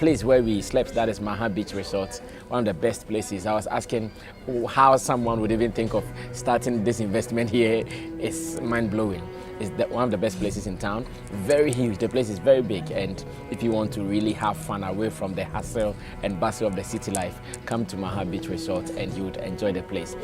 place where we slept, that is Maaha Beach Resort, one of the best places. I was asking how someone would even think of starting this investment here. It's mind-blowing. It's one of the best places in town. Very huge. The place is very big, and if you want to really have fun away from the hustle and bustle of the city life, come to Maaha Beach Resort and you would enjoy the place.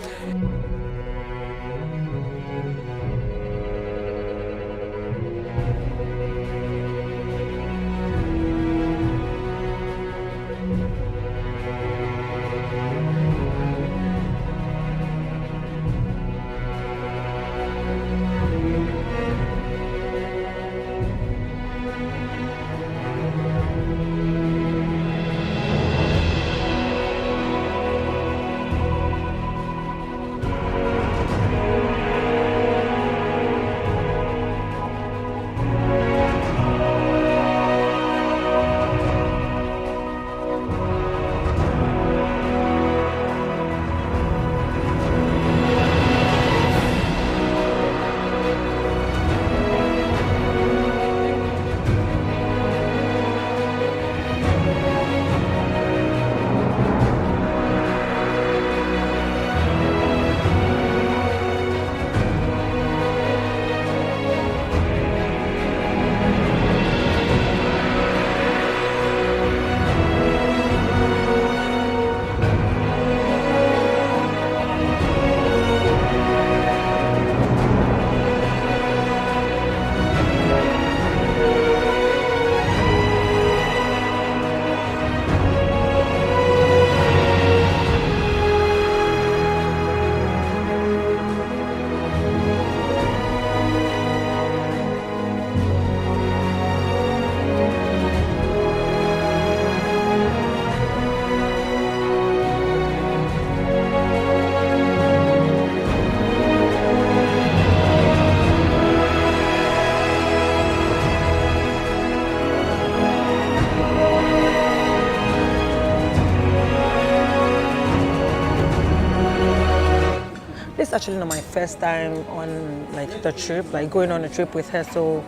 This is actually not my first time on the trip, going on a trip with her. So,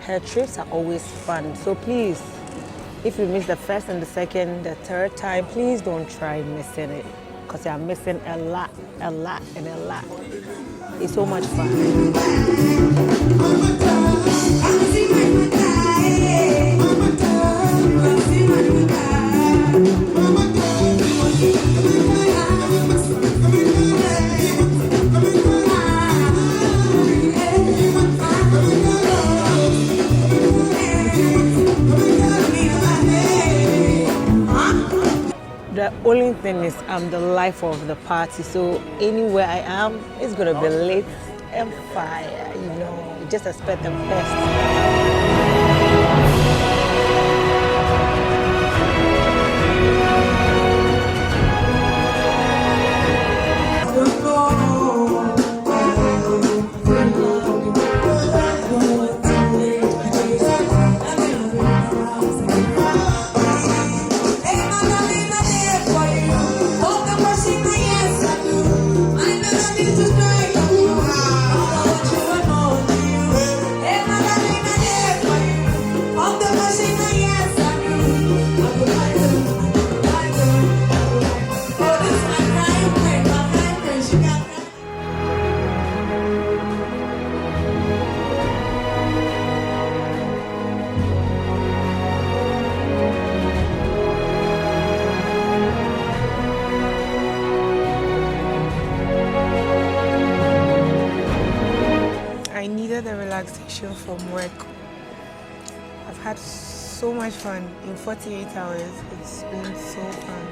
her trips are always fun. So please, if you miss the first and the second, the third time, please don't try missing it, because you're missing a lot, and a lot. It's so much fun. The only thing is I'm the life of the party, so anywhere I am, it's gonna be lit and fire, just expect the best. I needed the relaxation from work. I've had so much fun in 48 hours. It's been so fun.